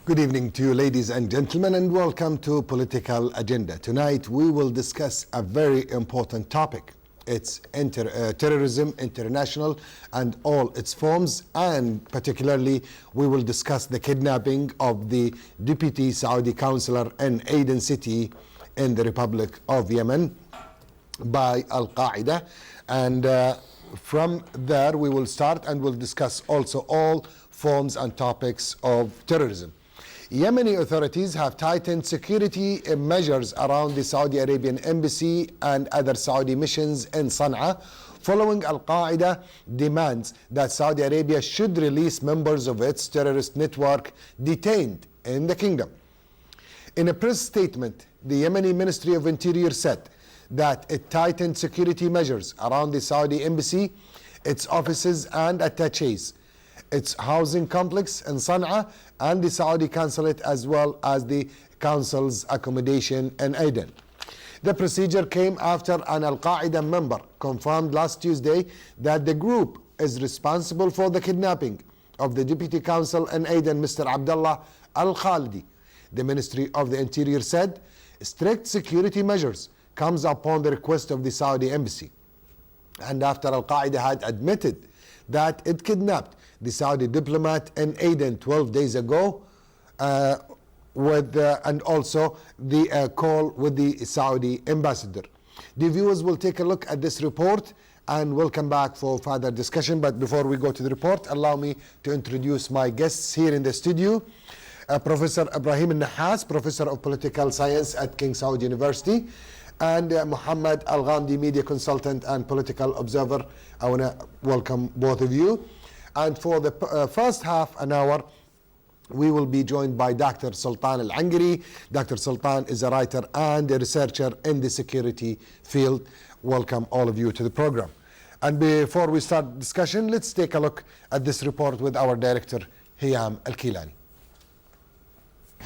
Good evening to you, ladies and gentlemen, and welcome to Political Agenda. Tonight we will discuss a very important topic. It's terrorism, international and all its forms, and particularly we will discuss the kidnapping of the Deputy Saudi Councillor in Aden City in the Republic of Yemen by Al-Qaeda. And from there we will start and we'll discuss also all forms and topics of terrorism. Yemeni authorities have tightened security measures around the Saudi Arabian embassy and other Saudi missions in Sana'a, following Al-Qaeda demands that Saudi Arabia should release members of its terrorist network detained in the kingdom. In a press statement, the Yemeni Ministry of Interior said that it tightened security measures around the Saudi embassy, its offices and attaches, its housing complex in Sana'a, and the Saudi consulate, as well as the council's accommodation in Aden. The procedure came after an Al-Qaeda member confirmed last Tuesday that the group is responsible for the kidnapping of the Deputy Council in Aden, Mr. Abdullah Al-Khalidi. The Ministry of the Interior said strict security measures comes upon the request of the Saudi embassy, and after Al-Qaeda had admitted that it kidnapped the Saudi diplomat in Aden 12 days ago, and also the call with the Saudi ambassador. The viewers will take a look at this report and we'll come back for further discussion. But before we go to the report, allow me to introduce my guests here in the studio. Professor Ibrahim Nahas, Professor of Political Science at King Saud University, and Muhammad Al-Ghamdi, Media Consultant and Political Observer. I want to welcome both of you. And for the first half an hour, we will be joined by Dr. Sultan Al-Angari. Dr. Sultan is a writer and a researcher in the security field. Welcome all of you to the program. And before we start discussion, let's take a look at this report with our director, Hiyam Al-Kilani.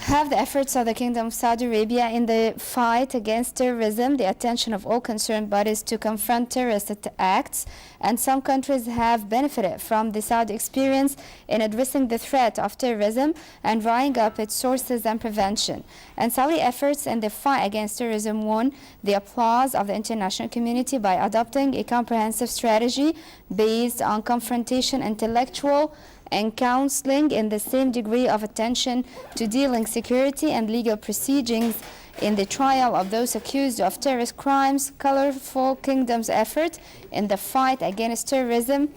Have the efforts of the Kingdom of Saudi Arabia in the fight against terrorism the attention of all concerned bodies to confront terrorist acts, and some countries have benefited from the Saudi experience in addressing the threat of terrorism and drying up its sources and prevention. And Saudi efforts in the fight against terrorism won the applause of the international community by adopting a comprehensive strategy based on confrontation, intellectual and counseling in the same degree of attention to dealing security and legal proceedings in the trial of those accused of terrorist crimes. Colorful Kingdom's effort in the fight against terrorism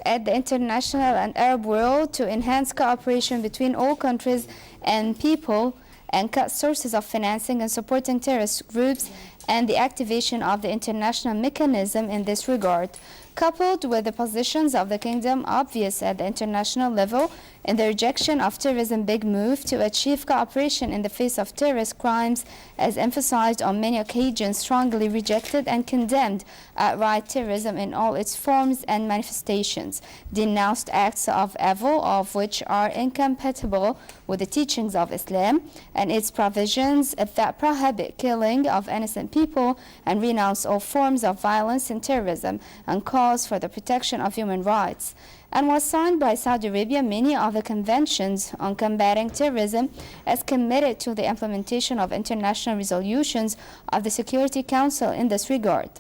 at the international and Arab world to enhance cooperation between all countries and people and cut sources of financing and supporting terrorist groups, and the activation of the international mechanism in this regard, coupled with the positions of the Kingdom obvious at the international level in the rejection of terrorism big move to achieve cooperation in the face of terrorist crimes, as emphasized on many occasions, strongly rejected and condemned outright terrorism in all its forms and manifestations, denounced acts of evil of which are incompatible with the teachings of Islam and its provisions that prohibit killing of innocent people, and renounce all forms of violence and terrorism, and calls for the protection of human rights. And was signed by Saudi Arabia many of the conventions on combating terrorism, as committed to the implementation of international resolutions of the Security Council in this regard,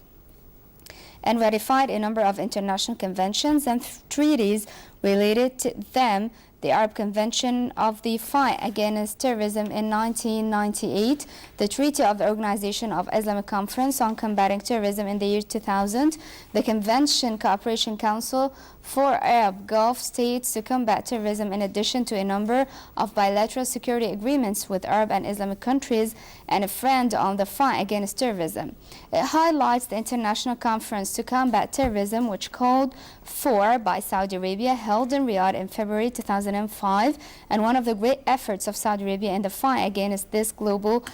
and ratified a number of international conventions and treaties related to them. The Arab Convention of the Fight Against Terrorism in 1998, the Treaty of the Organization of Islamic Conference on Combating Terrorism in the year 2000, the Convention Cooperation Council for Arab Gulf States to combat terrorism, in addition to a number of bilateral security agreements with Arab and Islamic countries, and a friend on the fight against terrorism. It highlights the International Conference to Combat Terrorism, which called for by Saudi Arabia, held in Riyadh in February 2005, and one of the great efforts of Saudi Arabia in the fight against this global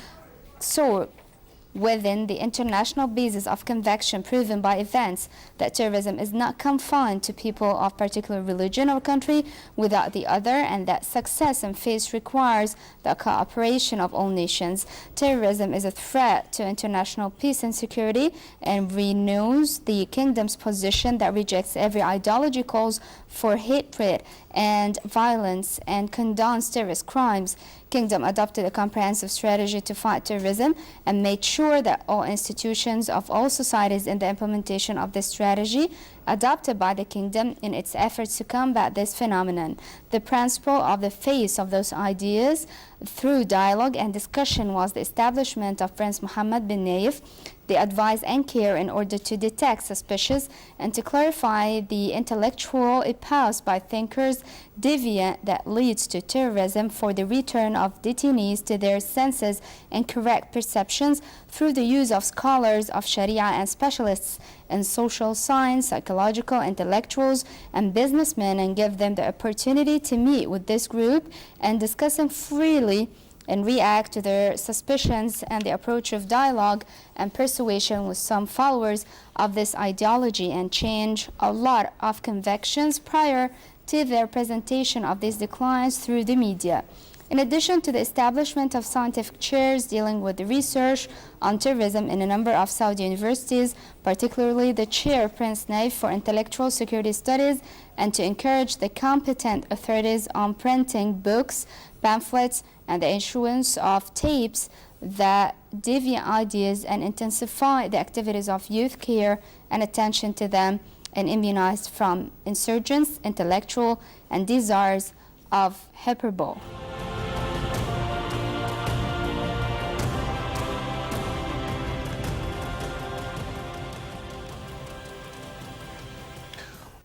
within the international basis of conviction proven by events that terrorism is not confined to people of particular religion or country without the other, and that success in face requires the cooperation of all nations. Terrorism is a threat to international peace and security and renews the kingdom's position that rejects every ideology, calls for hatred and violence, and condones terrorist crimes. Kingdom adopted a comprehensive strategy to fight terrorism and made sure that all institutions of all societies in the implementation of this strategy adopted by the kingdom in its efforts to combat this phenomenon. The principle of the face of those ideas through dialogue and discussion was the establishment of Prince Mohammed bin Nayef, the advice and care in order to detect suspicious and to clarify the intellectual espoused by thinkers deviant that leads to terrorism, for the return of detainees to their senses and correct perceptions through the use of scholars of Sharia and specialists in social science, psychological, intellectuals, and businessmen, and give them the opportunity to meet with this group and discussing freely and react to their suspicions, and the approach of dialogue and persuasion with some followers of this ideology, and change a lot of convictions prior to their presentation of these declines through the media. In addition to the establishment of scientific chairs dealing with the research on terrorism in a number of Saudi universities, particularly the chair Prince Naif for Intellectual Security Studies, and to encourage the competent authorities on printing books, pamphlets, and the issuance of tapes that deviant ideas and intensify the activities of youth care and attention to them, and immunized from insurgents, intellectual, and desires of hyperbole.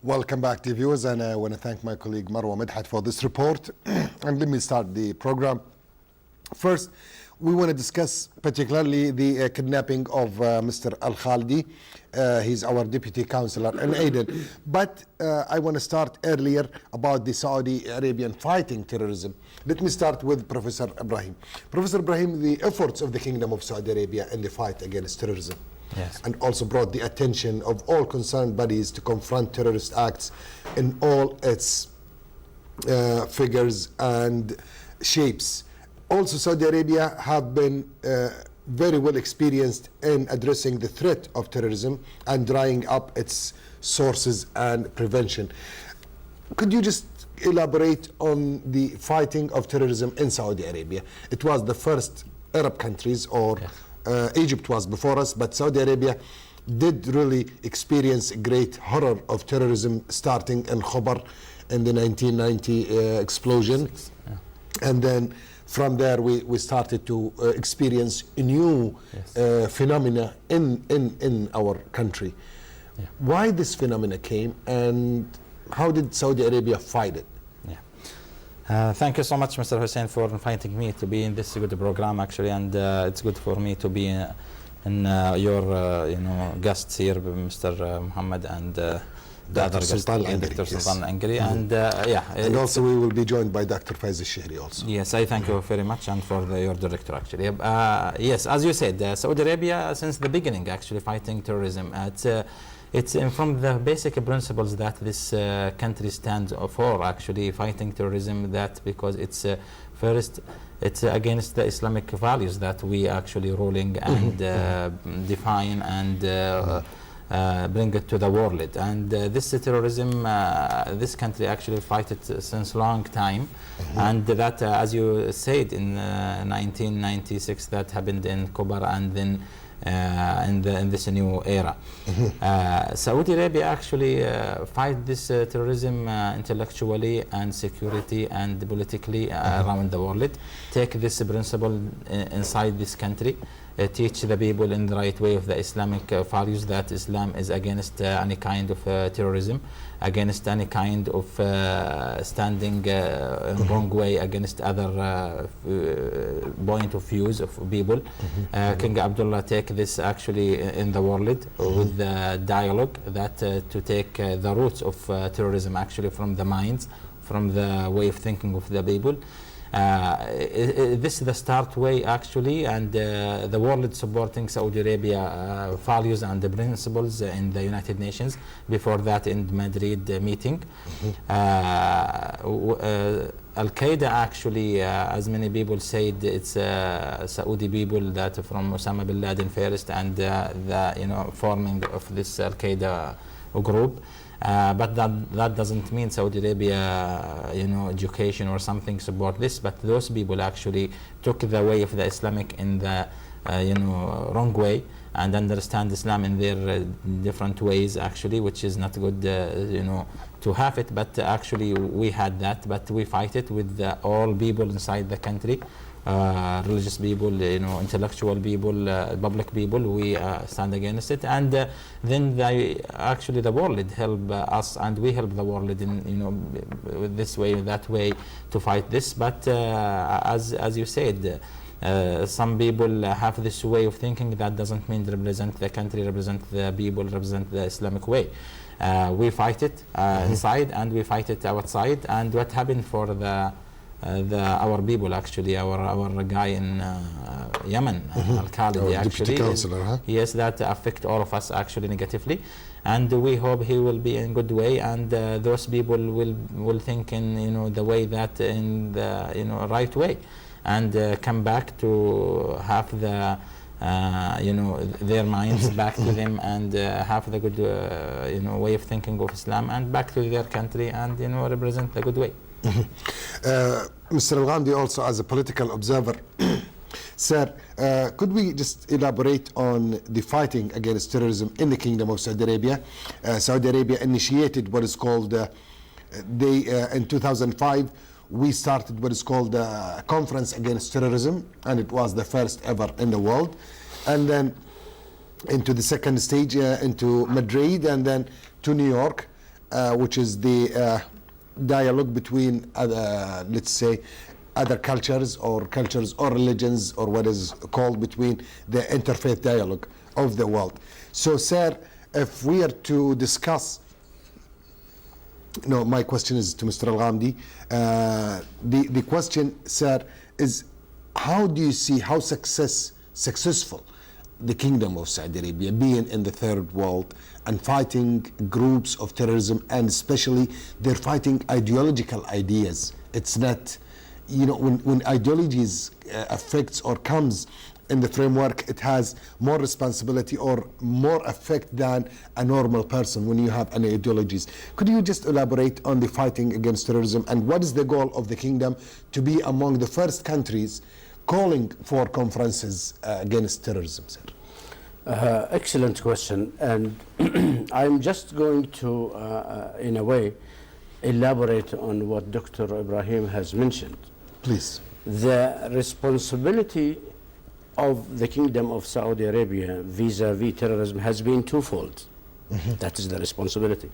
Welcome back, dear viewers, and I want to thank my colleague Marwa Medhat for this report. And let me start the program. First, we want to discuss particularly the kidnapping of Mr. Al-Khaldi. He's our deputy councillor in Aden. But I want to start earlier about the Saudi Arabian fighting terrorism. Let me start with Professor Ibrahim. Professor Ibrahim, the efforts of the Kingdom of Saudi Arabia in the fight against terrorism. Yes. And also brought the attention of all concerned bodies to confront terrorist acts in all its figures and shapes. Also, Saudi Arabia have been very well experienced in addressing the threat of terrorism and drying up its sources and prevention. Could you just elaborate on the fighting of terrorism in Saudi Arabia? It was the first Arab countries, or yes. Egypt was before us, but Saudi Arabia did really experience a great horror of terrorism starting in Khobar in the 1990 explosion. Yeah. And then from there we started to experience a new Yes. phenomena in our country. Yeah. Why this phenomena came, and how did Saudi Arabia fight it? Thank you so much, Mr. Hussein, for inviting me to be in this good program, actually, and it's good for me to be in your guests here, Mr. Muhammad, and the other guest, Dr. Sultan Angari, Mm-hmm. and And also we will be joined by Dr. Faiz al-Shihri also. Yes, I thank you very much, and for your director, actually. Yes, as you said, Saudi Arabia, since the beginning, actually, fighting terrorism. It's from the basic principles that this country stands for, actually, fighting terrorism, that because it's first, it's against the Islamic values that we actually ruling and define and bring it to the world. And this terrorism, this country actually fight it since long time. And that, as you said, in 1996, that happened in Khobar, and then in this new era. Saudi Arabia actually fight this terrorism intellectually and security and politically around the world. Take this principle inside this country, teach the people in the right way of the Islamic values, that Islam is against any kind of terrorism, against any kind of standing wrong way against other point of views of people. King Abdullah take this actually in the world with the dialogue, that to take the roots of terrorism actually from the minds, from the way of thinking of the people. This is the start way actually, and the world supporting Saudi Arabia values and the principles in the United Nations. Before that, in Madrid meeting, Al-Qaeda actually, as many people said, it's Saudi people that from Osama bin Laden first, and the forming of this Al-Qaeda group. But that doesn't mean Saudi Arabia, education or something support this. But those people actually took the way of the Islamic in the wrong way, and understand Islam in their different ways actually, which is not good to have it. But actually we had that, but we fight it with all people inside the country, religious people, intellectual people, public people. We stand against it, and then the world help us, and we help the world in with this way or that way to fight this. But as you said, some people have this way of thinking. That doesn't mean represent the country, represent the people, represent the Islamic way. We fight it inside, and we fight it outside. And what happened for our people actually, our guy in Yemen, Al-Khalidi actually, deputy councillor, huh? Yes, that affect all of us actually negatively, and we hope he will be in good way, and those people will think in the way that in the right way, and come back to have the their minds back to them, and have the good way of thinking of Islam, and back to their country, and represent the good way. Mr. Al-Ghamdi, also as a political observer, sir, could we just elaborate on the fighting against terrorism in the Kingdom of Saudi Arabia? Saudi Arabia initiated what is called, in 2005, we started what is called the Conference Against Terrorism, and it was the first ever in the world. And then into the second stage, into Madrid, and then to New York, which is the dialogue between let's say other cultures or religions, or what is called between the interfaith dialogue of the world. So sir, if we are to discuss, my question is to Mr. Al-Ghamdi. The question, sir, is how do you see how successful the Kingdom of Saudi Arabia being in the third world and fighting groups of terrorism, and especially they're fighting ideological ideas? It's not, when ideologies affects or comes in the framework, it has more responsibility or more effect than a normal person when you have any ideologies. Could you just elaborate on the fighting against terrorism, and what is the goal of the kingdom to be among the first countries calling for conferences against terrorism, sir? Excellent question, and I'm just going to, in a way, elaborate on what Dr. Ibrahim has mentioned. Please. The responsibility of the Kingdom of Saudi Arabia vis-a-vis terrorism has been twofold. That is the responsibility.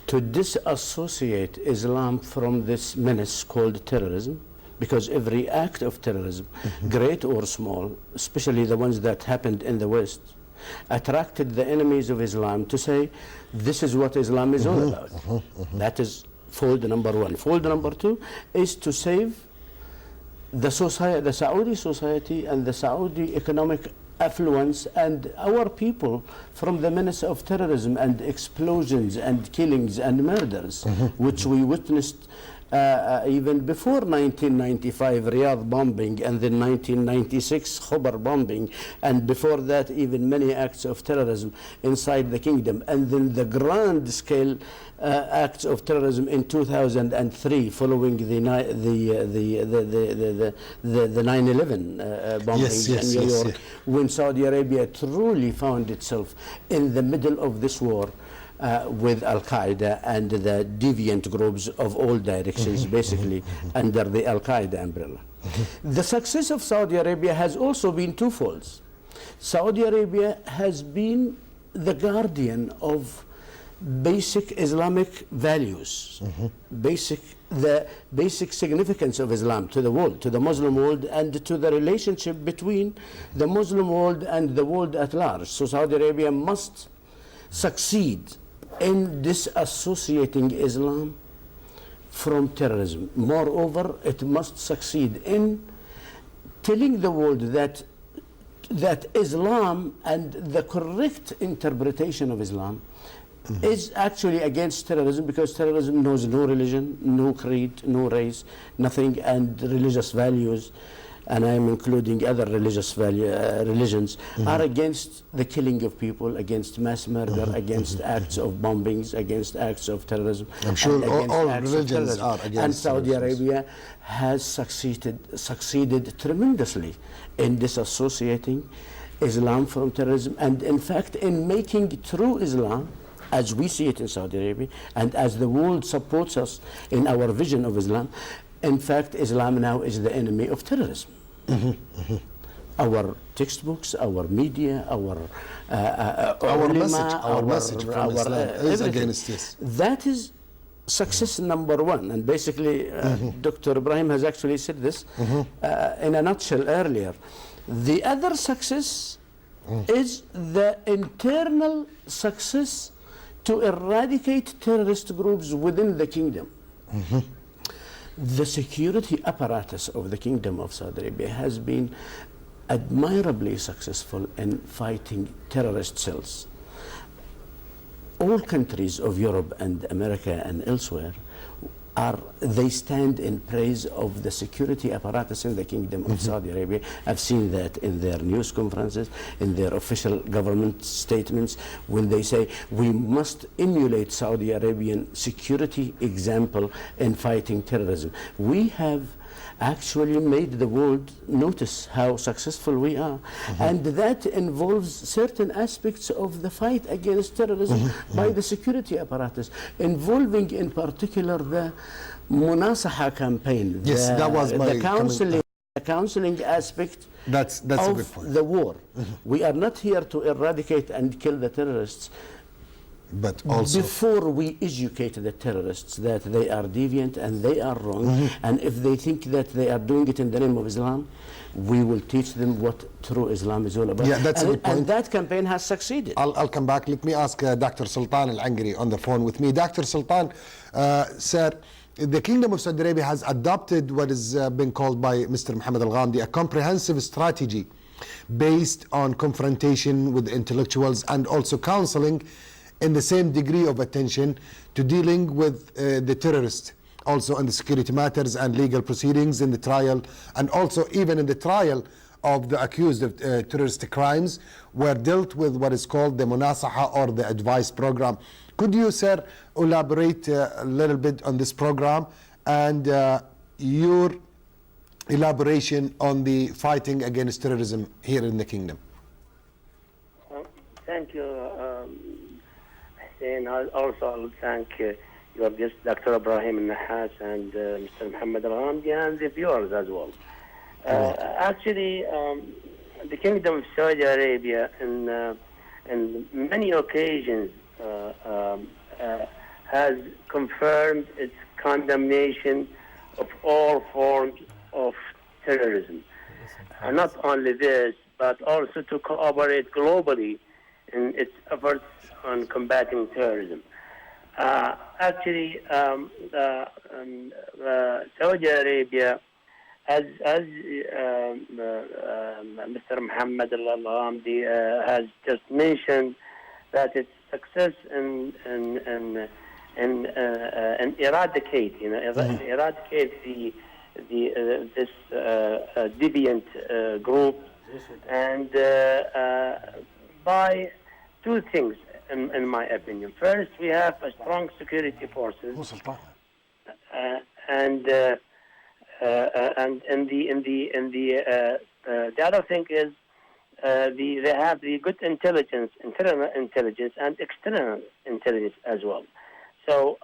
To disassociate Islam from this menace called terrorism, because every act of terrorism, great or small, especially the ones that happened in the West, attracted the enemies of Islam to say, this is what Islam is all about. That is fold number one. Fold number two is to save the Saudi society and the Saudi economic affluence and our people from the menace of terrorism and explosions and killings and murders, which we witnessed even before 1995 Riyadh bombing, and then 1996 Khobar bombing, and before that even many acts of terrorism inside the kingdom, and then the grand scale acts of terrorism in 2003 following the 9/11 bombings in New York, when Saudi Arabia truly found itself in the middle of this war with Al-Qaeda and the deviant groups of all directions, basically under the Al-Qaeda umbrella. The success of Saudi Arabia has also been twofold. Saudi Arabia has been the guardian of basic Islamic values, the basic significance of Islam to the world, to the Muslim world, and to the relationship between the Muslim world and the world at large. So Saudi Arabia must succeed in disassociating Islam from terrorism. Moreover, it must succeed in telling the world that Islam and the correct interpretation of Islam is actually against terrorism, because terrorism knows no religion, no creed, no race, nothing, and religious values, and I am including other religious religions, are against the killing of people, against mass murder, against acts of bombings, against acts of terrorism. I'm sure all religions are against And Saudi terrorism. Arabia has succeeded tremendously in disassociating Islam from terrorism, and in fact in making true Islam, as we see it in Saudi Arabia, and as the world supports us in our vision of Islam, in fact Islam now is the enemy of terrorism. Our textbooks, our media, our message from Islam is against this. That is success number one. And basically, Dr. Ibrahim has actually said this in a nutshell earlier. The other success is the internal success to eradicate terrorist groups within the kingdom. The security apparatus of the Kingdom of Saudi Arabia has been admirably successful in fighting terrorist cells. All countries of Europe and America and elsewhere they stand in praise of the security apparatus in the Kingdom of Saudi Arabia. I've seen that in their news conferences, in their official government statements, when they say we must emulate Saudi Arabian security example in fighting terrorism. We have actually made the world notice how successful we are, and that involves certain aspects of the fight against terrorism by the security apparatus, involving in particular the Munasaha campaign. Yes, that was my the counseling aspect that's a good of point. the war. We are not here to eradicate and kill the terrorists, but also before we educate the terrorists that they are deviant and they are wrong, and if they think that they are doing it in the name of Islam, we will teach them what true Islam is all about. Yeah, that's a good point. And that campaign has succeeded. I'll come back. Let me ask Dr. Sultan Al-Angari on the phone with me. Dr. Sultan, sir, the Kingdom of Saudi Arabia has adopted what has been called by Mr. Mohammed Al-Ghamdi a comprehensive strategy based on confrontation with intellectuals and also counseling in the same degree of attention to dealing with the terrorists, also in the security matters and legal proceedings in the trial, and also even in the trial of the accused of terrorist crimes were dealt with what is called the Munasaha or the advice program. Could you, sir, elaborate a little bit on this program and your elaboration on the fighting against terrorism here in the kingdom? Thank you. And also I would thank your guest, Dr. Ibrahim النحاس, and Mr. Mohammed Al-Ghamdi, and the viewers as well. Actually, the Kingdom of Saudi Arabia, in many occasions, has confirmed its condemnation of all forms of terrorism. And not only this, but also to cooperate globally in its efforts on combating terrorism. Actually, Saudi Arabia, as Mr. Mohammed Al-Ghamdi has just mentioned, that its success in eradicate this deviant group, and by two things, in my opinion. First, we have a strong security forces, and the other thing is they have the good intelligence, internal intelligence and external intelligence as well. So,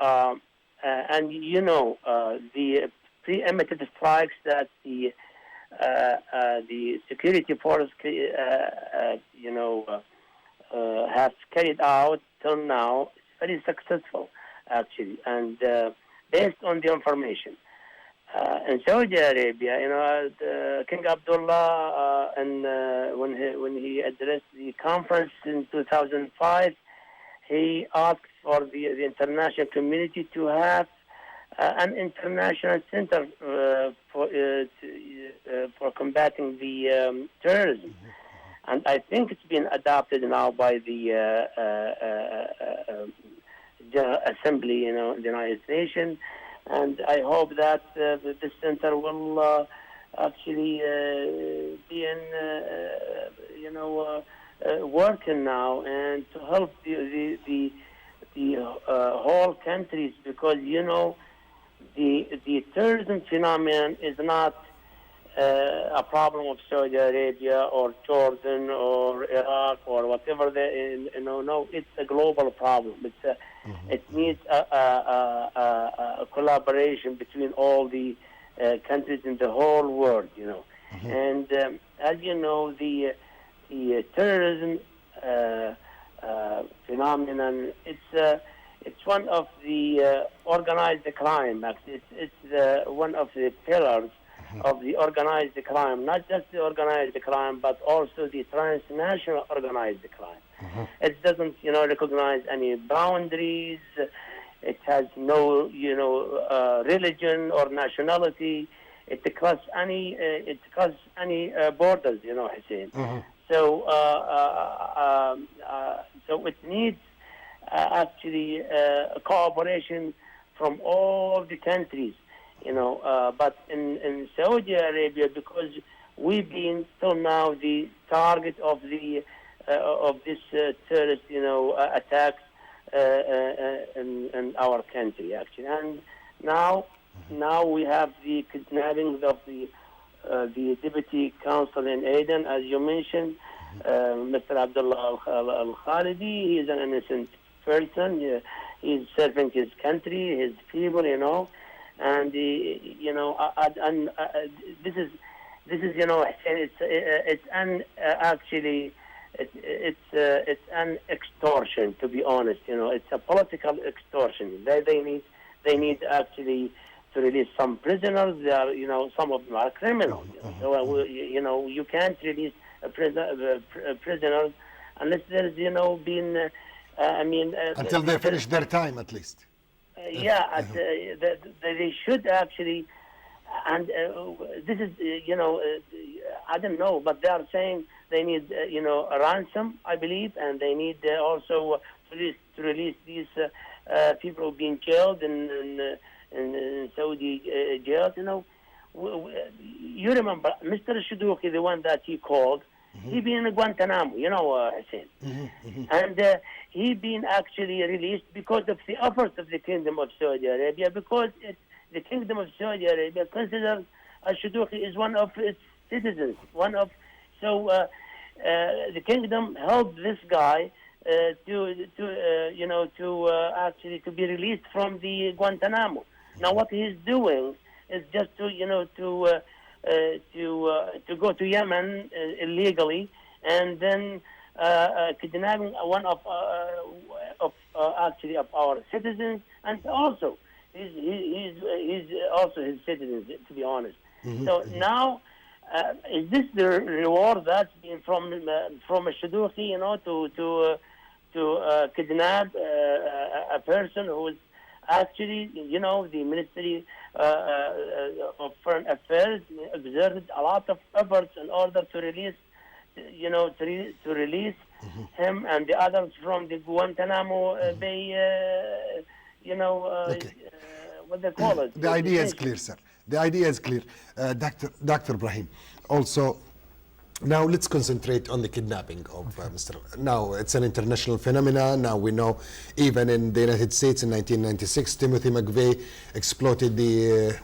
and you know, the preemptive strikes that the security force, have carried out till now, is very successful, actually, and based on the information. In Saudi Arabia, King Abdullah, when he addressed the conference in 2005, he asked for the international community to have an international center for combating the terrorism. And I think it's been adopted now by the General Assembly, in the United Nations. And I hope that this center will actually be in, working now, and to help the whole countries, because the terrorism phenomenon is not a problem of Saudi Arabia or Jordan or Iraq or whatever. No, it's a global problem. It needs a collaboration between all the countries in the whole world. And as you know, the terrorism phenomenon, it's one of the organized crime. Actually, it's one of the pillars of the organized crime, not just the organized crime, but also the transnational organized crime. It doesn't, recognize any boundaries. It has no, religion or nationality. It crosses any borders, Hussein. So, so it needs actually cooperation from all the countries. But in Saudi Arabia, because we've been till now the target of the of this terrorist, attacks in our country, actually, and now we have the kidnapping of the deputy consul in Aden, as you mentioned, Mr. Abdullah Al-Khalidi. He is an innocent person. He's serving his country, his people, and this is it's an extortion, to be honest. It's a political extortion. They need actually to release some prisoners. They are, some of them are criminals. So you can't release prisoners unless there's been until they finish their time, at least. They should actually, and this is, I don't know, but they are saying they need, a ransom, I believe, and they need also to release these people who've been killed in Saudi jails. You remember Mr. Shadouki, the one that he called, he been in Guantanamo, Hussein. And he been actually released because of the efforts of the Kingdom of Saudi Arabia, because the Kingdom of Saudi Arabia considers Shadouki is one of its citizens. So the Kingdom helped this guy to be released from the Guantanamo. Now what he's doing is just to go to Yemen illegally, and then kidnapping one of our citizens, and also he's also his citizens, to be honest. So now, is this the reward that's been from a Shadouki, to kidnap a person who is actually, the Ministry of Foreign Affairs exerted a lot of efforts in order to release, to release him and the others from the Guantanamo Bay, what they call it. The idea is clear, sir. The idea is clear. Dr. Ibrahim, also, now let's concentrate on the kidnapping of Mr. Now, it's an international phenomenon. Now we know even in the United States in 1996, Timothy McVeigh exploited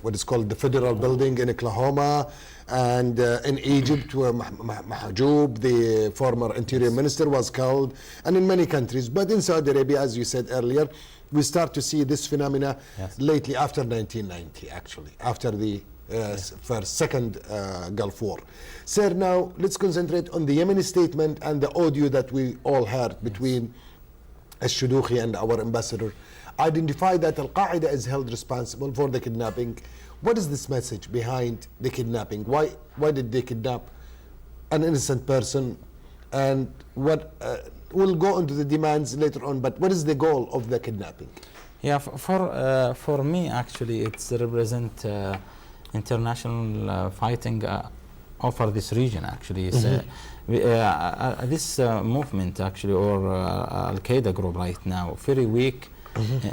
what is called the Federal Building in Oklahoma. And in Egypt, where Mahjoub, the former interior minister, was killed. And in many countries. But in Saudi Arabia, as you said earlier, we start to see this phenomena lately after 1990, actually, after the second Gulf War. Sir, now let's concentrate on the Yemeni statement and the audio that we all heard between Al-Shadouki and our ambassador. Identify that Al-Qaeda is held responsible for the kidnapping. What is this message behind the kidnapping? Why did they kidnap an innocent person? And what we'll go into the demands later on, but what is the goal of the kidnapping? Yeah, for me actually, it's represent international fighting over this region. Actually, it's, this movement actually, or Al Qaeda group right now, very weak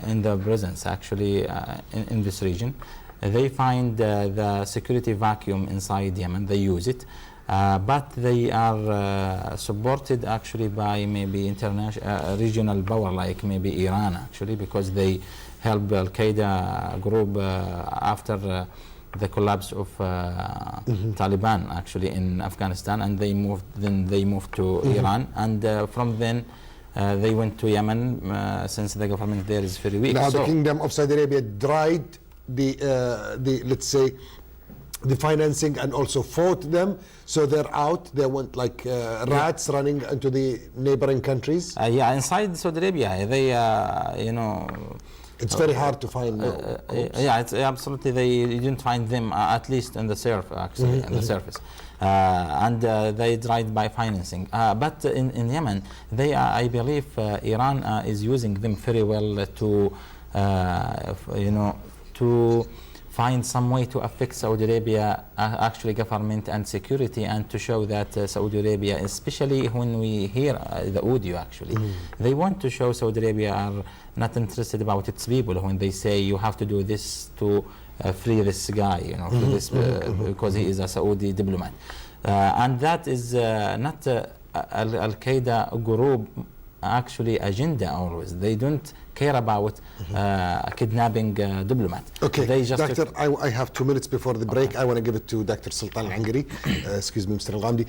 in the presence actually in this region. They find the security vacuum inside Yemen. They use it. But they are supported actually by maybe international regional power like maybe Iran actually, because they help Al Qaeda group after the collapse of Taliban actually in Afghanistan, and they moved to Iran, and from then they went to Yemen since the government there is very weak. Now So the Kingdom of Saudi Arabia tried the let's say the financing and also fought them, so they're out. They went like rats running into the neighboring countries. yeah, inside Saudi Arabia, they you know. It's very hard to find. Yeah, it's absolutely. You didn't find them at least on the surface, actually, on the surface, and they tried by financing. But in Yemen, I believe, Iran is using them very well to, you know, to find some way to affect Saudi Arabia, actually government and security, and to show that Saudi Arabia, especially when we hear the audio actually, they want to show Saudi Arabia are not interested about its people when they say you have to do this to free this guy, you know, for this, because he is a Saudi diplomat. And that is not Al-Qaeda group actually agenda always. They don't care about kidnapping diplomat. Okay, they just Doctor, I have 2 minutes before the break. I want to give it to Dr. Sultan Al-Angari. Excuse me, Mr. Al-Ghamdi.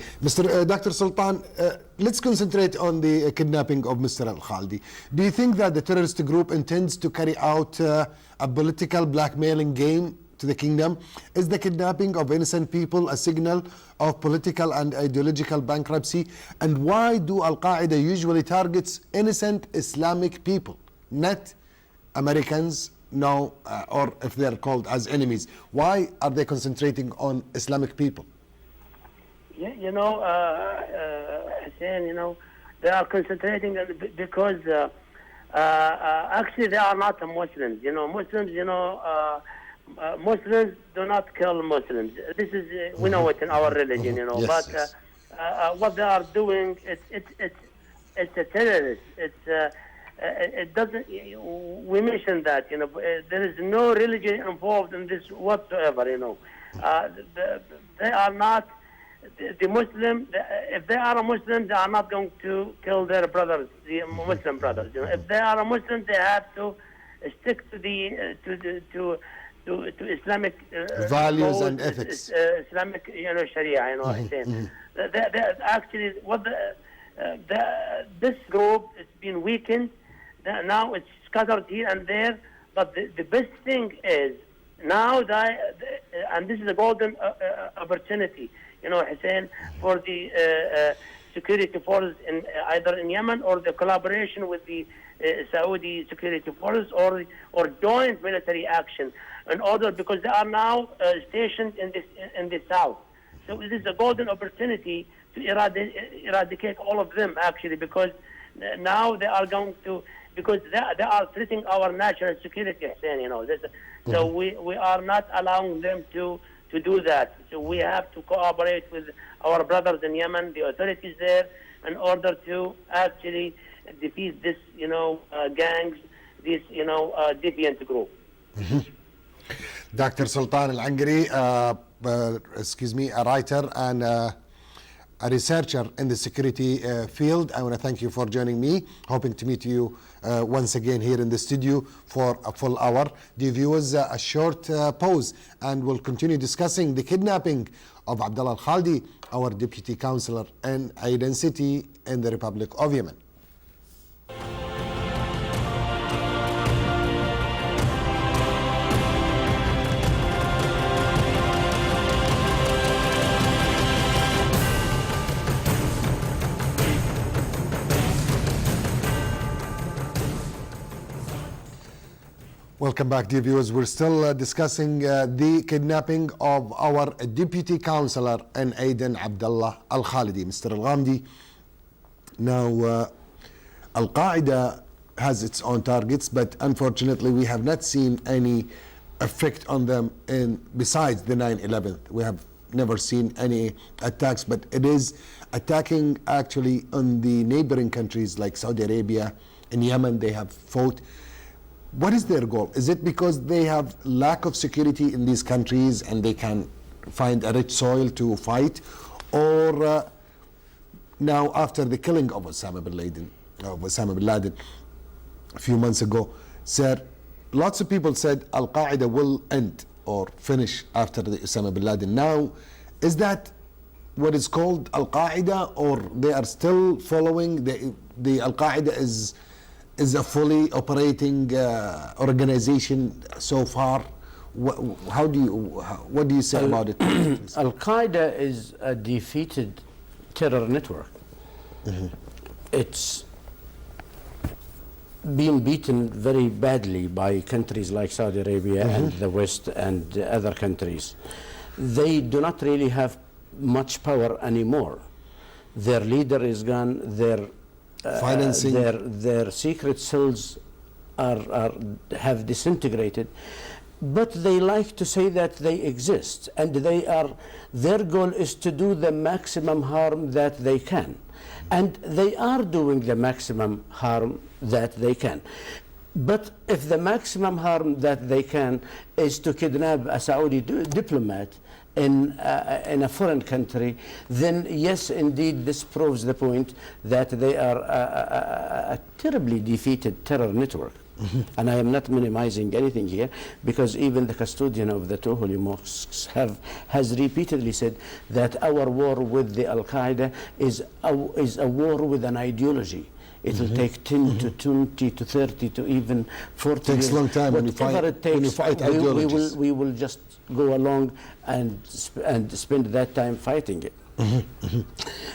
Dr. Sultan, let's concentrate on the kidnapping of Mr. Al-Khaldi. Do you think that the terrorist group intends to carry out a political blackmailing game to the kingdom? Is the kidnapping of innocent people a signal of political and ideological bankruptcy? And why do Al-Qaeda usually targets innocent Islamic people, not Americans, no, or if they're called as enemies? Why are they concentrating on Islamic people? Yeah, you know, Hussein, you know, they are concentrating because actually they are not Muslims. You know, Muslims, you know, Muslims do not kill Muslims. This is we know it in our religion, you know. Yes, but yes. what they are doing, it's a terrorist. It doesn't. We mentioned that, you know. There is no religion involved in this whatsoever, you know. They are not the Muslim. If they are a Muslim, they are not going to kill their brothers, the Muslim brothers. You know, if they are a Muslim, they have to stick to to Islamic Values codes, and ethics. Islamic, you know, Sharia. You know what I'm saying? Actually, what this group has been weakened. Now it's scattered here and there. But the best thing is now that, and this is a golden opportunity, you know, Hussein, for the security forces in either in Yemen, or the collaboration with the Saudi security forces, or joint military action, in order, because they are now stationed in the south. So it is a golden opportunity to eradicate all of them, actually, because now they are going to, because they are threatening our national security, Hussein, you know. So we are not allowing them to do that. So we have to cooperate with our brothers in Yemen, the authorities there, in order to actually defeat this, you know, gangs, this, you know, deviant group. Dr. Sultan Al-Angari, excuse me, a writer and a researcher in the security field. I want to thank you for joining me. Hoping to meet you once again here in the studio for a full hour. Dear viewers, a short pause, and we'll continue discussing the kidnapping of Abdullah Al-Khaldi, our deputy councillor in Aden City in the Republic of Yemen. Welcome back, dear viewers. We're still discussing the kidnapping of our deputy councillor in Aden, Abdullah Al-Khalidi, Mr. Al-Ghamdi. Now, Al-Qaeda has its own targets, but unfortunately we have not seen any effect on them besides the 9/11. We have never seen any attacks, but it is attacking actually on the neighboring countries like Saudi Arabia. In Yemen they have fought. What is their goal? Is it because they have lack of security in these countries and they can find a rich soil to fight, or now after the killing of Osama bin Laden a few months ago, sir, lots of people said Al-Qaeda will end or finish after the Osama bin Laden. Now, is that what is called Al-Qaeda, or they are still following the Al-Qaeda is a fully operating organization so far? What do you say about it? Al-Qaeda is a defeated terror network. It's been beaten very badly by countries like Saudi Arabia and the West and other countries. They do not really have much power anymore. Their leader is gone. Their financing, their secret cells have disintegrated. But they like to say that they exist, and their goal is to do the maximum harm that they can. And they are doing the maximum harm that they can. But if the maximum harm that they can is to kidnap a Saudi diplomat in a foreign country, then yes, indeed, this proves the point that they are a terribly defeated terror network. And I am not minimizing anything here, because even the custodian of the two holy mosques has repeatedly said that our war with the Al-Qaeda is a war with an ideology. It will take 10 to 20 to 30 to even 40 years. It takes a long time when you fight ideologies. We will just go along and spend that time fighting it.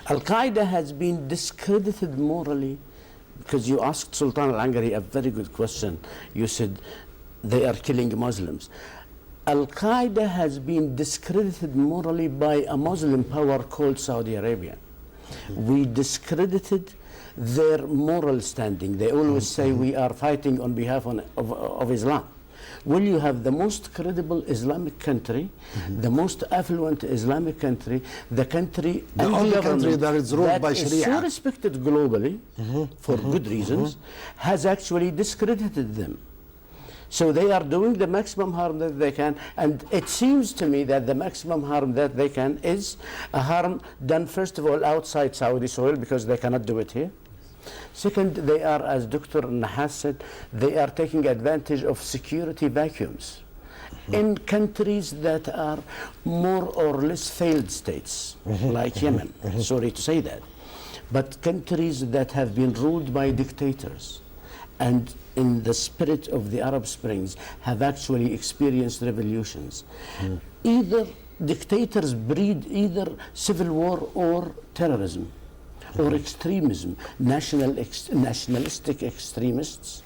Al-Qaeda has been discredited morally, because you asked Sultan Al-Angari a very good question. You said they are killing Muslims. Al-Qaeda has been discredited morally by a Muslim power called Saudi Arabia. We discredited their moral standing. They always say we are fighting on behalf of Islam. Well, you have the most credible Islamic country, the most affluent Islamic country, the only country that is ruled by Sharia, is so respected globally for good reasons, has actually discredited them. So they are doing the maximum harm that they can, and it seems to me that the maximum harm that they can is a harm done, first of all, outside Saudi soil, because they cannot do it here. Second, they are, as Dr. Nahas said, they are taking advantage of security vacuums in countries that are more or less failed states, like Yemen. Sorry to say that. But countries that have been ruled by dictators, and in the spirit of the Arab Springs, have actually experienced revolutions. Either dictators breed either civil war or terrorism, or extremism, nationalistic extremists,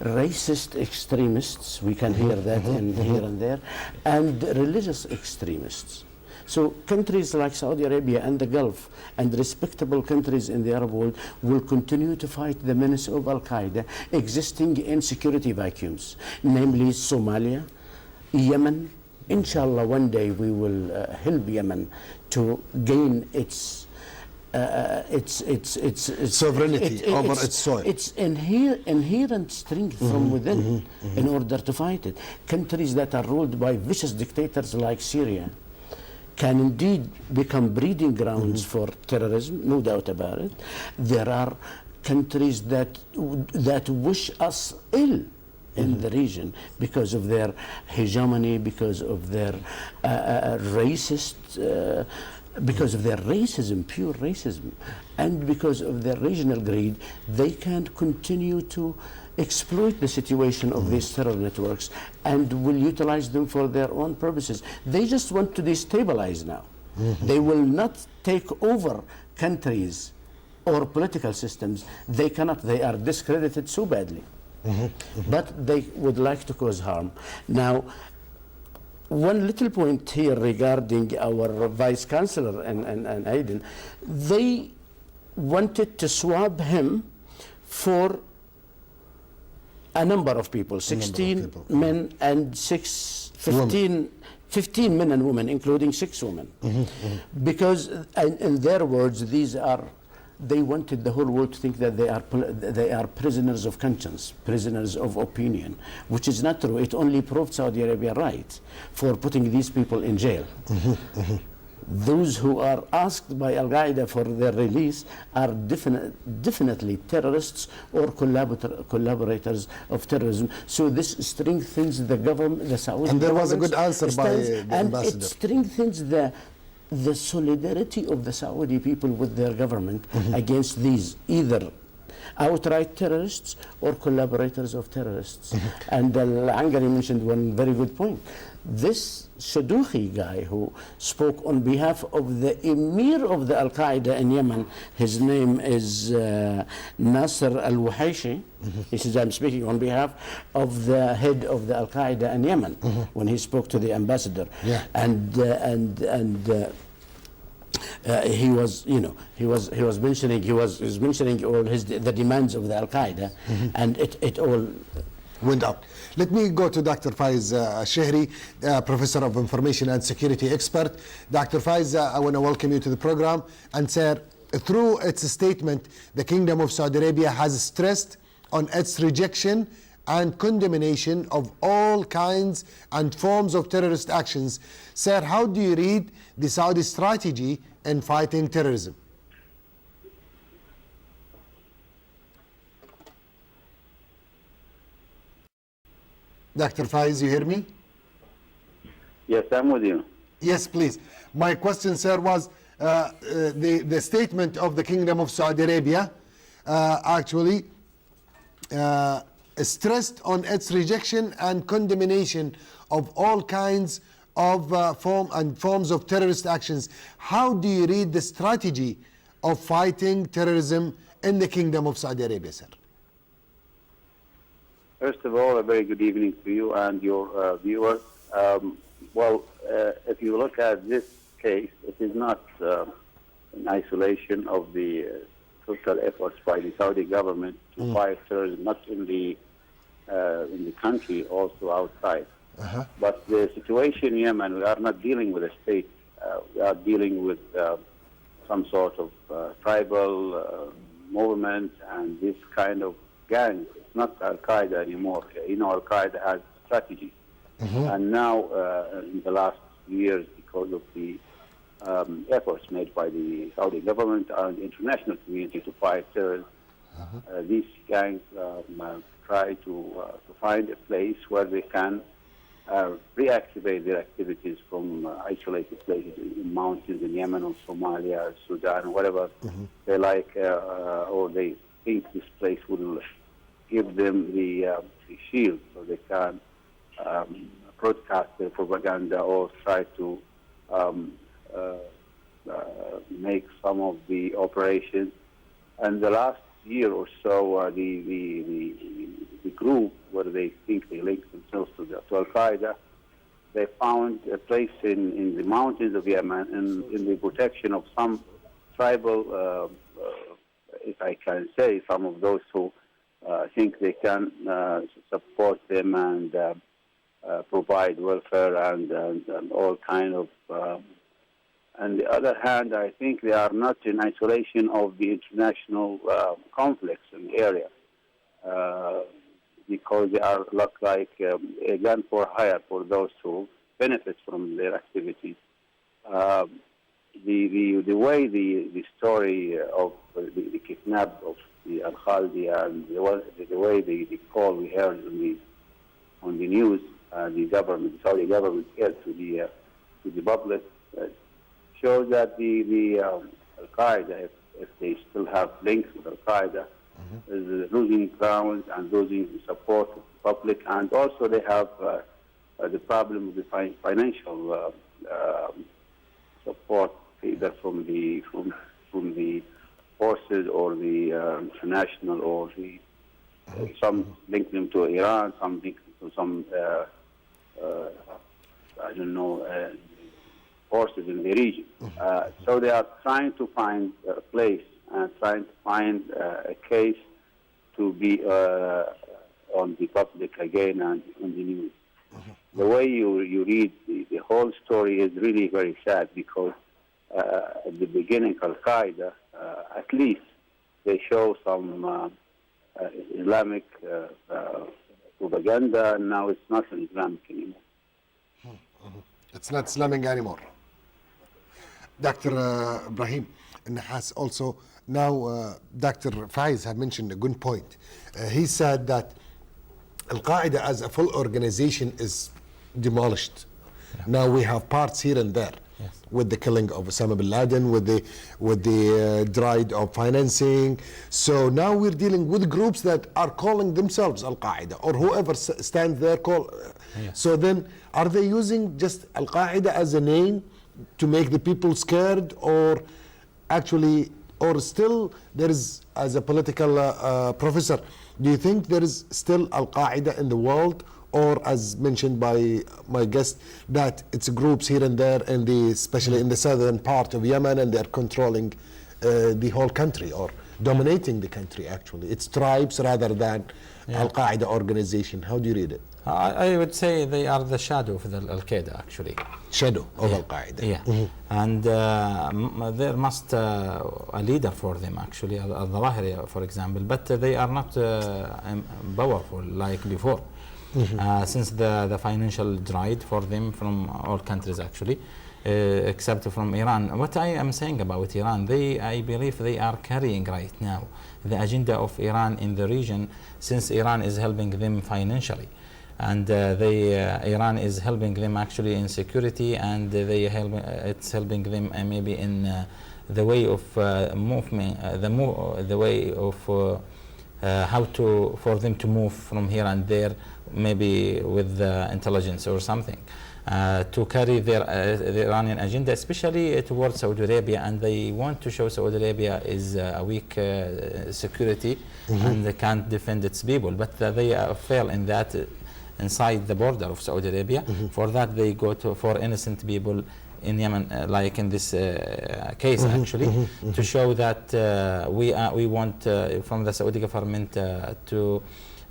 racist extremists, we can hear that here and there, and religious extremists. So countries like Saudi Arabia and the Gulf and respectable countries in the Arab world will continue to fight the menace of Al-Qaeda existing in security vacuums, namely Somalia, Yemen. Inshallah, one day we will help Yemen to gain its sovereignty over its soil. Its inherent strength from within in order to fight it. Countries that are ruled by vicious dictators like Syria can indeed become breeding grounds for terrorism, no doubt about it. There are countries that wish us ill in the region because of their hegemony, because of their because of their racism, pure racism, and because of their regional greed. They can continue to exploit the situation of these terror networks and will utilize them for their own purposes. They just want to destabilize now. They will not take over countries or political systems. They cannot. They are discredited so badly. But they would like to cause harm. Now, one little point here regarding our Vice Chancellor and Aiden. They wanted to swab him for A number of people, 16 men and 15 men and women, including 6 women. Because, in their words, they wanted the whole world to think that they are prisoners of conscience, prisoners of opinion, which is not true. It only proved Saudi Arabia right for putting these people in jail. Those who are asked by Al-Qaeda for their release are definitely terrorists or collaborators of terrorism. So this strengthens the government, the Saudi And there was a government's good answer by stance, the and ambassador. it strengthens the solidarity of the Saudi people with their government against these either outright terrorists or collaborators of terrorists. And Al-Angari mentioned one very good point. This Shadouhi guy who spoke on behalf of the emir of the Al-Qaeda in Yemen, his name is Nasser al-Wuhayshi. He says, I'm speaking on behalf of the head of the Al-Qaeda in Yemen, when he spoke to the ambassador. Yeah. He was mentioning all the demands of the Al-Qaeda, and it all went out. Let me go to Dr. Faiz Shehri, Professor of Information and Security Expert. Dr. Faiz, I want to welcome you to the program. And sir, through its statement, the Kingdom of Saudi Arabia has stressed on its rejection and condemnation of all kinds and forms of terrorist actions. Sir, how do you read the Saudi strategy in fighting terrorism? Dr. Faiz, you hear me? Yes, I'm with you. Yes, please. My question, sir, was the statement of the Kingdom of Saudi Arabia actually stressed on its rejection and condemnation of all kinds of forms of terrorist actions. How do you read the strategy of fighting terrorism in the Kingdom of Saudi Arabia, sir? First of all, a very good evening to you and your viewers. If you look at this case, it is not in isolation of the total efforts by the Saudi government to fight terrorism, not in the country, also outside. But the situation in Yemen, we are not dealing with a state. We are dealing with some sort of tribal movement and this kind of gang. It's not Al-Qaeda anymore. Al-Qaeda has strategy. And now, in the last years, because of the efforts made by the Saudi government and the international community to fight terrorism, these gangs try to find a place where they can reactivate their activities from isolated places in mountains in Yemen or Somalia, Sudan, whatever they like, or they think this place will give them the shield so they can broadcast their propaganda or try to make some of the operations. And the last year or so, the group where they think they link themselves to Al-Qaeda, they found a place in the mountains of Yemen in the protection of some tribal, if I can say, some of those who think they can support them and provide welfare and all kind of. On the other hand, I think they are not in isolation of the international conflicts in the area because they are like a gun for hire for those who benefit from their activities. The way the story of the kidnap of the Al-Khaldi and the way the call we heard on the news, the Saudi government aired to the public, shows that the Al-Qaeda, if they still have links with Al-Qaeda, is losing ground and losing the support of the public, and also they have the problem with the financial support either from the forces or the international or some link them to Iran, some link them to some forces in the region. So they are trying to find a place and trying to find a case to be on the public again and on the news. The way you read the whole story is really very sad, because at the beginning, Al-Qaeda, at least they show some Islamic propaganda, and now it's not Islamic anymore. It's not Islamic anymore. Dr. Ibrahim Nahas also, now Dr. Faiz had mentioned a good point. He said that Al-Qaeda as a full organization is demolished. Yeah. Now we have parts here and there. Yes. With the killing of Osama bin Laden, with the dried of financing. So now we're dealing with groups that are calling themselves Al-Qaeda, or whoever stands there call. Yes. So then, are they using just Al-Qaeda as a name to make the people scared, or actually, or still there is, as a political professor, do you think there is still Al-Qaeda in the world? Or, as mentioned by my guest, that it's groups here and there, especially in the southern part of Yemen, and they're controlling the whole country, or dominating the country, actually. It's tribes rather than Al-Qaeda organization. How do you read it? I would say they are the shadow of the Al-Qaeda, actually. Shadow of Al-Qaeda. Yeah. And there must a leader for them, actually, Al-Zawahiri, for example, but they are not powerful like before. Since the financial dried for them from all countries, actually, except from Iran. What I am saying about Iran, I believe they are carrying right now the agenda of Iran in the region, since Iran is helping them financially, and Iran is helping them actually in security, and it's helping them maybe in the way of movement, the way of for them to move from here and there, maybe with intelligence or something, to carry the Iranian agenda, especially towards Saudi Arabia, and they want to show Saudi Arabia is a weak security and they can't defend its people, but they fail in that inside the border of Saudi Arabia. For that they go for innocent people in Yemen, like in this case, actually, to show that we want from the Saudi government to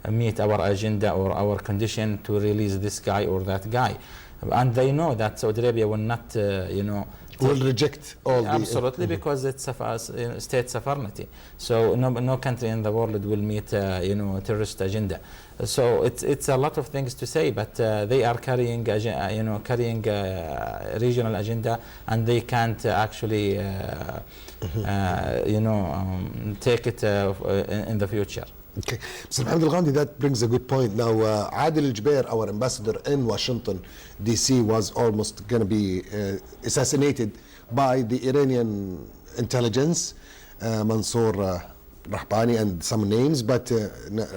meet our agenda or our condition to release this guy or that guy. And they know that Saudi Arabia will not, will reject all absolutely, because it's a state sovereignty. So no country in the world will meet, terrorist agenda. So it's a lot of things to say, but they are carrying, regional agenda, and they can't actually, take it in the future. Okay, Mr. Mohammed Al-Ghamdi, that brings a good point. Now, Adil Al-Jubair, our ambassador in Washington, D.C., was almost going to be assassinated by the Iranian intelligence, Mansour Rahbani and some names, but,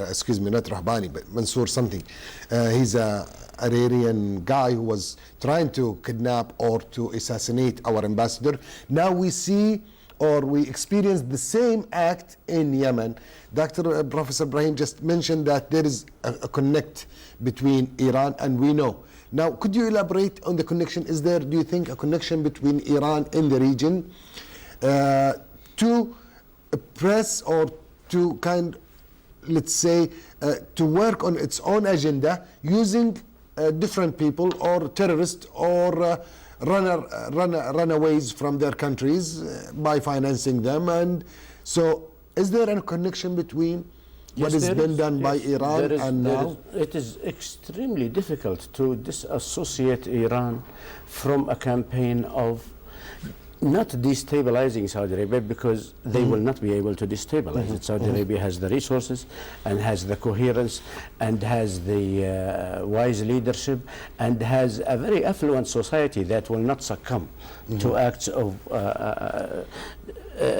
excuse me, not Rahbani, but Mansour something. He's an Iranian guy who was trying to kidnap or to assassinate our ambassador. Now we see, or we experience the same act in Yemen. Professor Ibrahim just mentioned that there is a connect between Iran, and we know. Now, could you elaborate on the connection? Is there, do you think, a connection between Iran in the region to press or to let's say, to work on its own agenda using different people or terrorists or runaways from their countries by financing them? And so is there a connection between what has been done by Iran and now? It is extremely difficult to disassociate Iran from a campaign of not destabilizing Saudi Arabia, because they will not be able to destabilize it. Saudi Arabia has the resources and has the coherence and has the wise leadership and has a very affluent society that will not succumb to acts of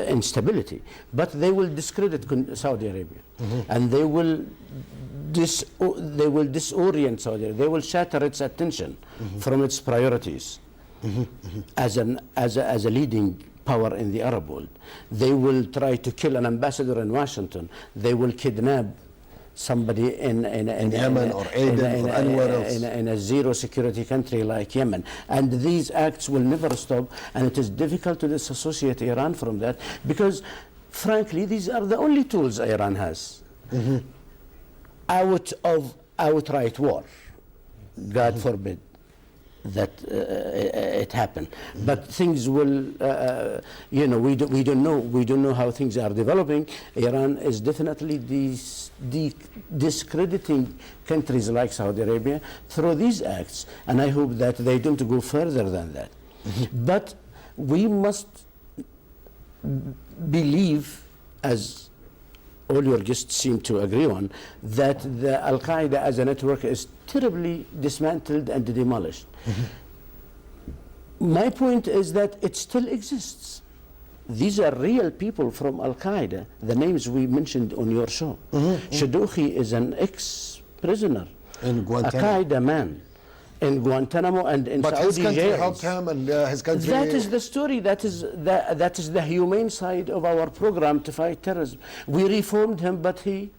instability. But they will discredit Saudi Arabia, and they will disorient Saudi Arabia. They will shatter its attention from its priorities. As a leading power in the Arab world. They will try to kill an ambassador in Washington. They will kidnap somebody in Yemen or Aden or anywhere else. In a zero security country like Yemen. And these acts will never stop, and it is difficult to disassociate Iran from that, because frankly these are the only tools Iran has. out of outright war. God forbid that it happen. But things will, we don't know how things are developing. Iran is definitely discrediting countries like Saudi Arabia through these acts, and I hope that they don't go further than that. But we must believe, as all your guests seem to agree on, that the Al-Qaeda as a network is terribly dismantled and demolished. My point is that it still exists. These are real people from Al-Qaeda, the names we mentioned on your show. Shadouhi is an ex-prisoner, In a Guantanamo. Qaeda man in Guantanamo and in But Saudi his country jails. helped him, and his country... That is the story. That is the humane side of our program to fight terrorism. We reformed him, but he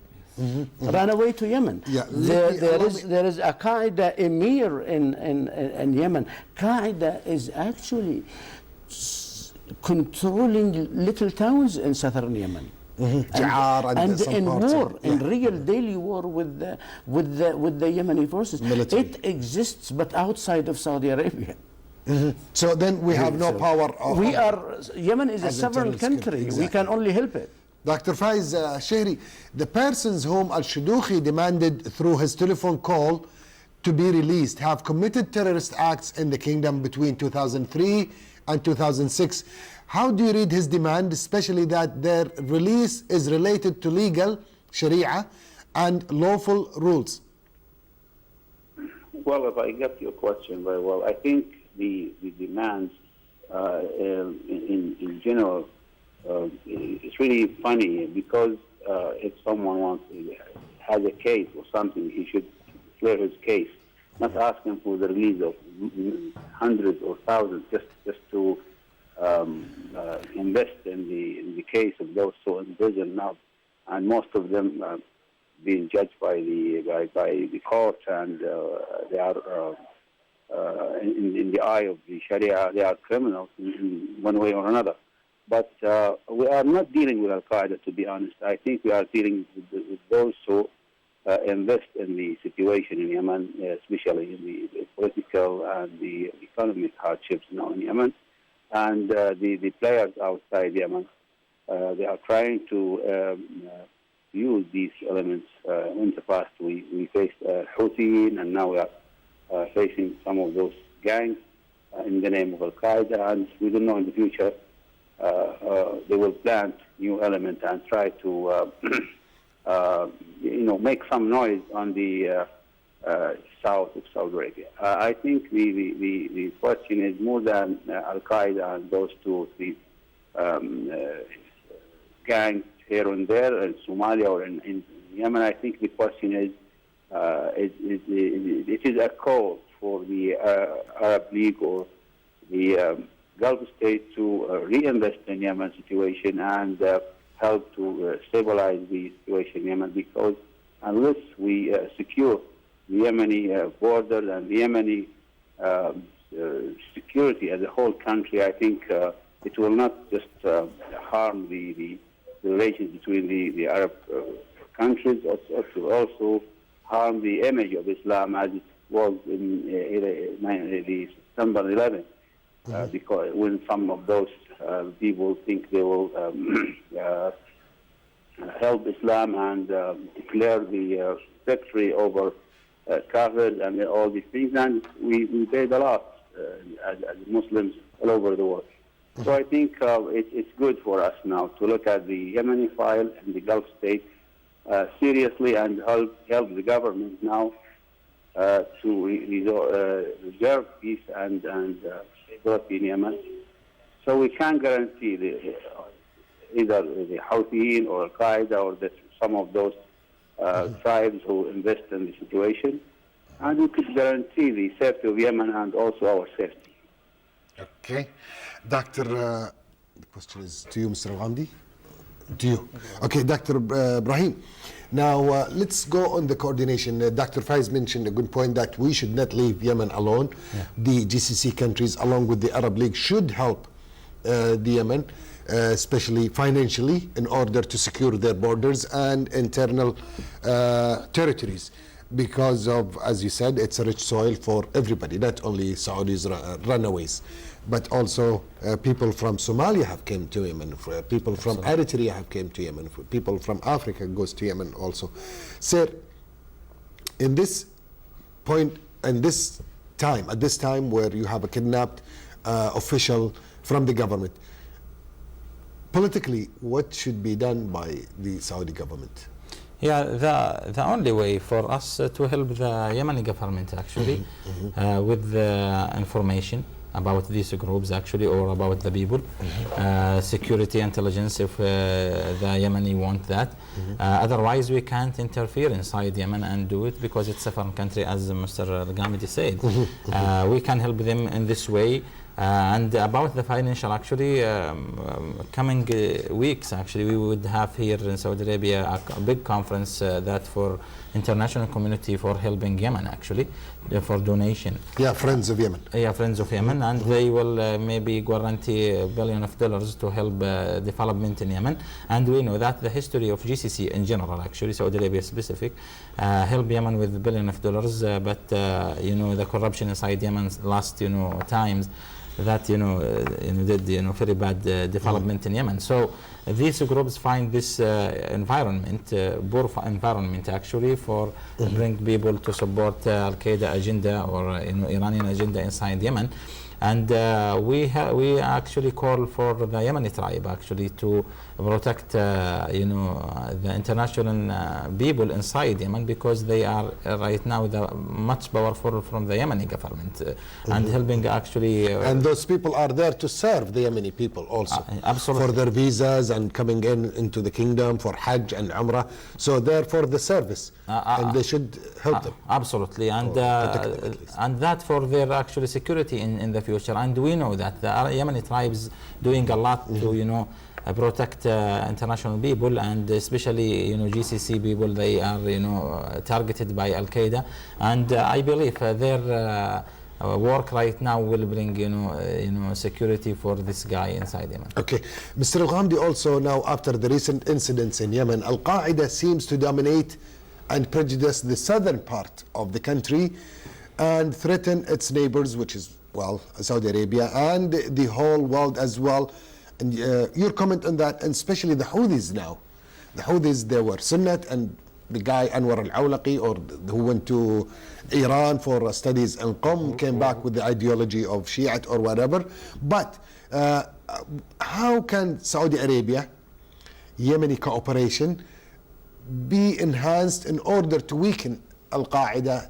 ran away to Yemen. Yeah, There is a Qaeda emir in Yemen. Qaeda is actually controlling little towns in southern Yemen. Jaar and some in parts war, of- in yeah. real daily war with the Yemeni forces. Military. It exists, but outside of Saudi Arabia. So then we have no So power... Yemen is a as sovereign internal security, country. exactly. We can only help it. Dr. Faiz Shehri, the persons whom al-Shadouhi demanded through his telephone call to be released have committed terrorist acts in the kingdom between 2003 and 2006. How do you read his demand, especially that their release is related to legal Sharia and lawful rules? Well, if I get your question very well, I think the demands in general, it's really funny because if someone has a case or something, he should clear his case, not asking for the release of hundreds or thousands just to invest in the case of those who are in prison now, and most of them being judged by the court, and they are in the eye of the Sharia, they are criminals in one way or another. But we are not dealing with Al-Qaeda, to be honest. I think we are dealing with those who invest in the situation in Yemen, especially in the political and the economic hardships now in Yemen. And the players outside Yemen, they are trying to use these elements. In the past, we faced Houthi, and now we are facing some of those gangs in the name of Al-Qaeda, and we don't know in the future they will plant new elements and try to make some noise on the south of Saudi Arabia. I think the question is more than Al-Qaeda and those 2 or 3 gangs here and there in Somalia or in Yemen. I think the question is, it is a call for the Arab League or the Gulf states to reinvest in Yemen situation and help to stabilize the situation in Yemen, because unless we secure the Yemeni border and the Yemeni security as a whole country, I think it will not just harm the relations between the Arab countries, it will also harm the image of Islam as it was in the September 11. Because when some of those people think they will help Islam and declare the victory over Kafirs and all these things, and we paid a lot as Muslims all over the world. So I think it's good for us now to look at the Yemeni file and the Gulf states seriously and help the government now to reserve peace and in Yemen. So we can't guarantee either the Houthi or Al-Qaeda or some of those tribes who invest in the situation, and we could guarantee the safety of Yemen and also our safety. Okay. Doctor, the question is to you, Mr. Al-Ghamdi. To you. Okay, Dr. Ibrahim. Now, let's go on the coordination. Dr. Faiz mentioned a good point that we should not leave Yemen alone. Yeah. The GCC countries, along with the Arab League, should help the Yemen. especially financially, in order to secure their borders and internal territories. Because of, as you said, it's a rich soil for everybody, not only Saudis runaways, but also people from Somalia have came to Yemen, people from Eritrea have came to Yemen, people from Africa goes to Yemen also. Sir, in this point, in this time, at this time where you have a kidnapped official from the government, politically, what should be done by the Saudi government? Yeah, the only way for us to help the Yemeni government actually with the information about these groups actually, or about the people, security intelligence if the Yemeni want that. Otherwise we can't interfere inside Yemen and do it because it's a foreign country, as Mr. Al-Ghamidi said. We can help them in this way. And about the financial, actually, coming weeks, actually, we would have here in Saudi Arabia a big conference that for international community for helping Yemen, actually, for donation. Yeah, Friends of Yemen. Yeah, Friends of Yemen, and they will maybe guarantee $1 billion to help development in Yemen. And we know that the history of GCC in general, actually, Saudi Arabia specific, help Yemen with $1 billion, but the corruption inside Yemen last times that did very bad development in Yemen. So these groups find this environment, poor environment actually, for bring people to support Al-Qaeda agenda or Iranian agenda inside Yemen. And we actually call for the Yemeni tribe actually to protect the international people inside Yemen, because they are right now the much powerful from the Yemeni government and helping actually. And those people are there to serve the Yemeni people also, absolutely, for their visas and coming into the kingdom for Hajj and Umrah. So they're for the service, and they should help them. Absolutely, and that for their actually security in the future. And we know that the Yemeni tribes doing a lot to protect international people, and especially GCC people. They are targeted by Al-Qaeda, and I believe their work right now will bring security for this guy inside Yemen. Okay, Mr. Al-Ghamidi, also now after the recent incidents in Yemen, Al-Qaeda seems to dominate and prejudice the southern part of the country and threaten its neighbors, which is, well, Saudi Arabia and the whole world as well. And your comment on that, and especially the Houthis now. The Houthis, they were Sunnat, and the guy Anwar al-Awlaqi, who went to Iran for studies in Qom, came back with the ideology of Shiite or whatever. But how can Saudi Arabia, Yemeni cooperation, be enhanced in order to weaken Al-Qaeda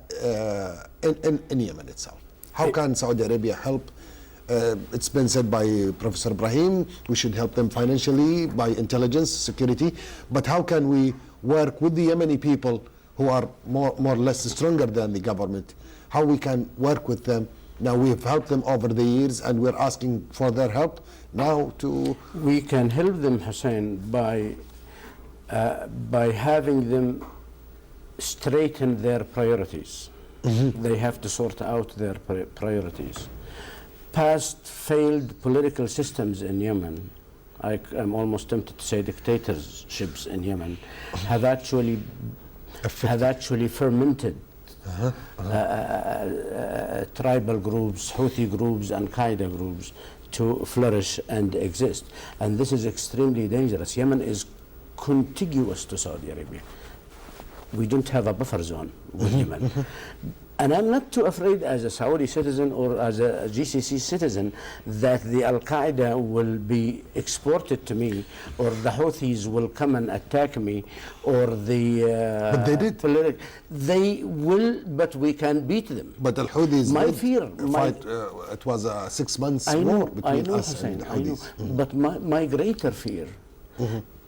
in Yemen itself? How can Saudi Arabia help? It's been said by Professor Ibrahim, we should help them financially, by intelligence, security, but how can we work with the Yemeni people who are more or less stronger than the government? How we can work with them? Now we've helped them over the years and we're asking for their help now to... We can help them, Hussein, by having them straighten their priorities. They have to sort out their priorities. Past failed political systems in Yemen, I'm almost tempted to say dictatorships in Yemen, have actually fermented tribal groups, Houthi groups, and Qaeda groups to flourish and exist. And this is extremely dangerous. Yemen is contiguous to Saudi Arabia. We don't have a buffer zone with Yemen. And I'm not too afraid as a Saudi citizen or as a GCC citizen that the Al-Qaeda will be exported to me, or the Houthis will come and attack me, or the... but they did. They will, but we can beat them. But the Houthis fight, it was 6 months war between us and the Houthis. But my greater fear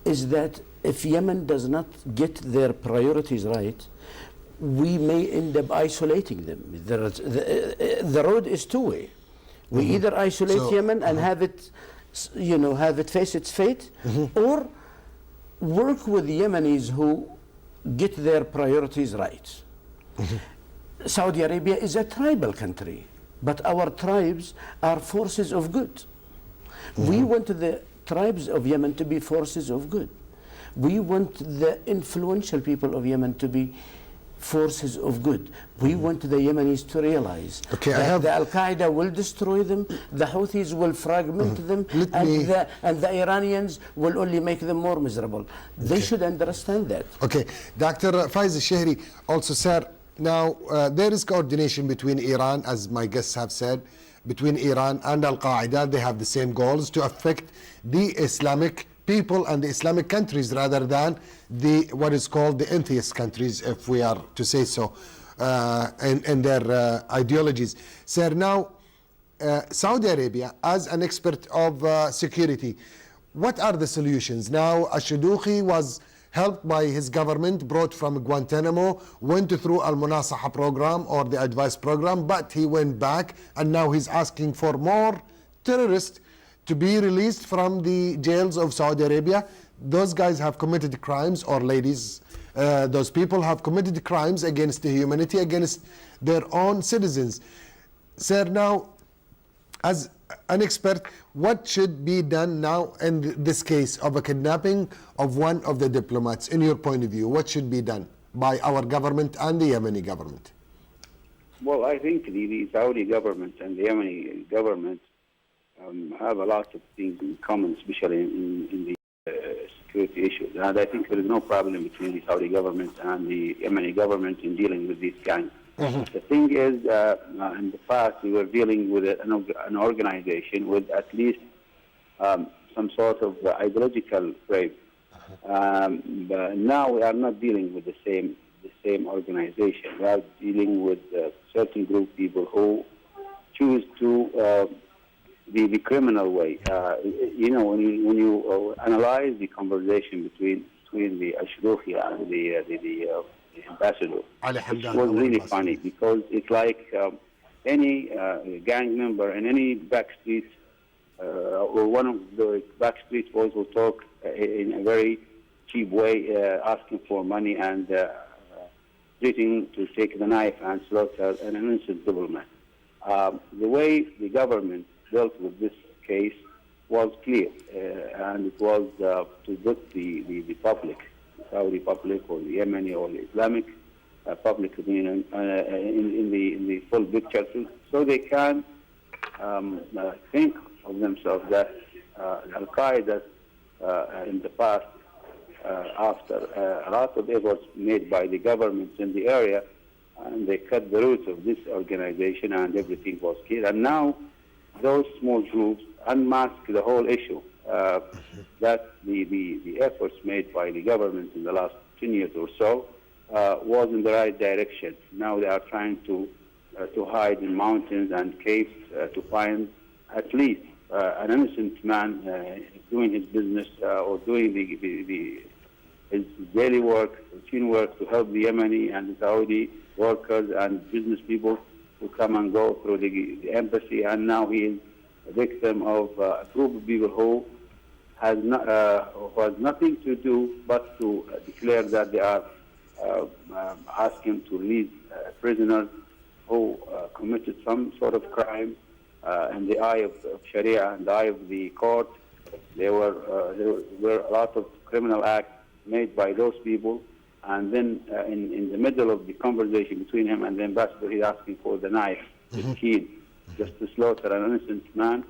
is that if Yemen does not get their priorities right, we may end up isolating them. The road is two-way. We either isolate Yemen and have it face its fate, or work with the Yemenis who get their priorities right. Saudi Arabia is a tribal country, but our tribes are forces of good. We want the tribes of Yemen to be forces of good. We want the influential people of Yemen to be forces of good. We want the Yemenis to realize that the Al-Qaeda will destroy them, the Houthis will fragment them, and the Iranians will only make them more miserable. They should understand that. Okay, Dr. Faiz al-Shehri, also sir, now there is coordination between Iran, as my guests have said, between Iran and Al-Qaeda. They have the same goals to affect the Islamic people and the Islamic countries rather than the what is called the atheist countries, if we are to say so, in their ideologies. Sir, now Saudi Arabia, as an expert of security, what are the solutions? Now Al-Shudukhi was helped by his government, brought from Guantanamo, went through Al-Munasaha program or the advice program, but he went back and now he's asking for more terrorists to be released from the jails of Saudi Arabia. Those guys have committed crimes, or ladies, those people have committed crimes against the humanity, against their own citizens. Sir, now, as an expert, what should be done now in this case of a kidnapping of one of the diplomats? In your point of view, what should be done by our government and the Yemeni government? Well, I think the Saudi government and the Yemeni government have a lot of things in common, especially in the security issues. And I think there is no problem between the Saudi government and the Yemeni government in dealing with these gangs. The thing is, in the past, we were dealing with an organization with at least some sort of ideological frame. But now we are not dealing with the same organization. We are dealing with a certain group of people who choose to the criminal way. When you analyze the conversation between the Al-Shudukhi and the ambassador, it was really funny because it's like any gang member in any backstreet or one of the backstreet boys will talk in a very cheap way, asking for money and threatening to take the knife and slaughter an innocent nobleman. The way the government dealt with this case was clear, and it was to put the public, the Saudi public or the Yemeni or the Islamic public opinion in the full picture, so they can think of themselves that Al-Qaeda in the past, after a lot of efforts made by the governments in the area, and they cut the roots of this organization and everything was clear. And now those small groups unmask the whole issue, that the efforts made by the government in the last 10 years or so was in the right direction. Now they are trying to hide in mountains and caves to find at least an innocent man doing his business or doing his daily work, routine work, to help the Yemeni and the Saudi workers and business people who come and go through the embassy. And now he is a victim of a group of people who has nothing to do but to declare that they are asking to release prisoners who committed some sort of crime in the eye of Sharia, in the eye of the court. There were a lot of criminal acts made by those people, and then in the middle of the conversation between him and the ambassador, he's asking for the knife, the key, just to slaughter an innocent man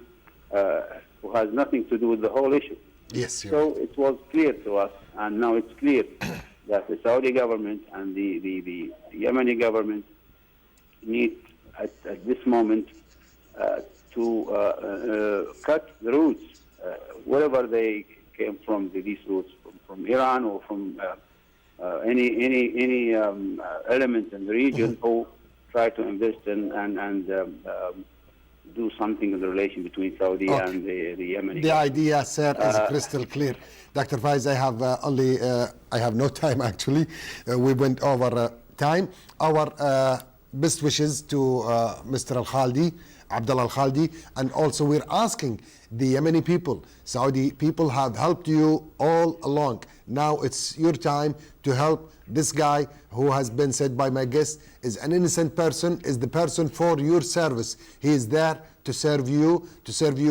who has nothing to do with the whole issue. Yes. So it was clear to us, and now it's clear that the Saudi government and the Yemeni government need at this moment to cut the roots, wherever they came from, these roots from Iran or from any element in the region who try to invest in and do something in the relation between Saudi and the Yemeni. The idea, sir, is crystal clear. Dr. Faiz, I have no time actually. We went over time. Our best wishes to Mr. Al-Khaldi, Abdullah Al-Khaldi, and also we're asking the Yemeni people, Saudi people have helped you all along. Now it's your time to help this guy who has been said by my guest is an innocent person, is the person for your service. He is there to serve you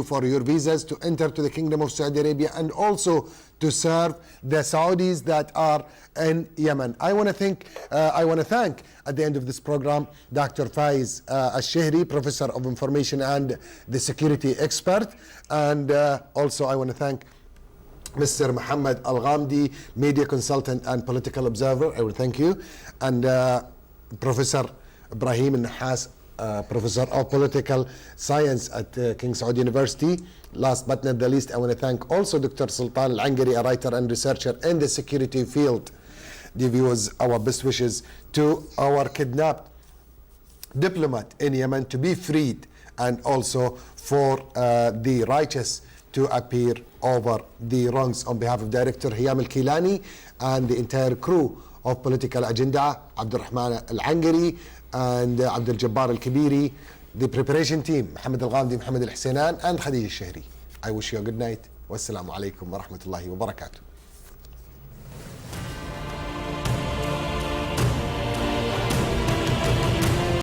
for your visas, to enter to the Kingdom of Saudi Arabia, and also to serve the Saudis that are in Yemen. I want to thank at the end of this program Dr. Faiz Al-Shehri, Professor of Information and the Security Expert, and also I want to thank Mr. Muhammad Al-Ghamdi, Media Consultant and Political Observer. I will thank you, and Professor Ibrahim النحاس, Professor of Political Science at King Saud University. Last but not the least, I want to thank also Dr. Sultan Al-Angari, a writer and researcher in the security field. Give you our best wishes to our kidnapped diplomat in Yemen to be freed, and also for the righteous to appear over the wrongs. On behalf of Director Hiyam Al-Kilani and the entire crew of Political Agenda, Abdul Rahman Al-Angari and Abdul Jabbar Al-Kabiri, the preparation team, Muhammad Al-Ghamdi, Muhammad Al-Husainan and Khadija Al-Shehri. I wish you a good night. Wassalamu alaikum wa rahmatullahi wa barakatuh.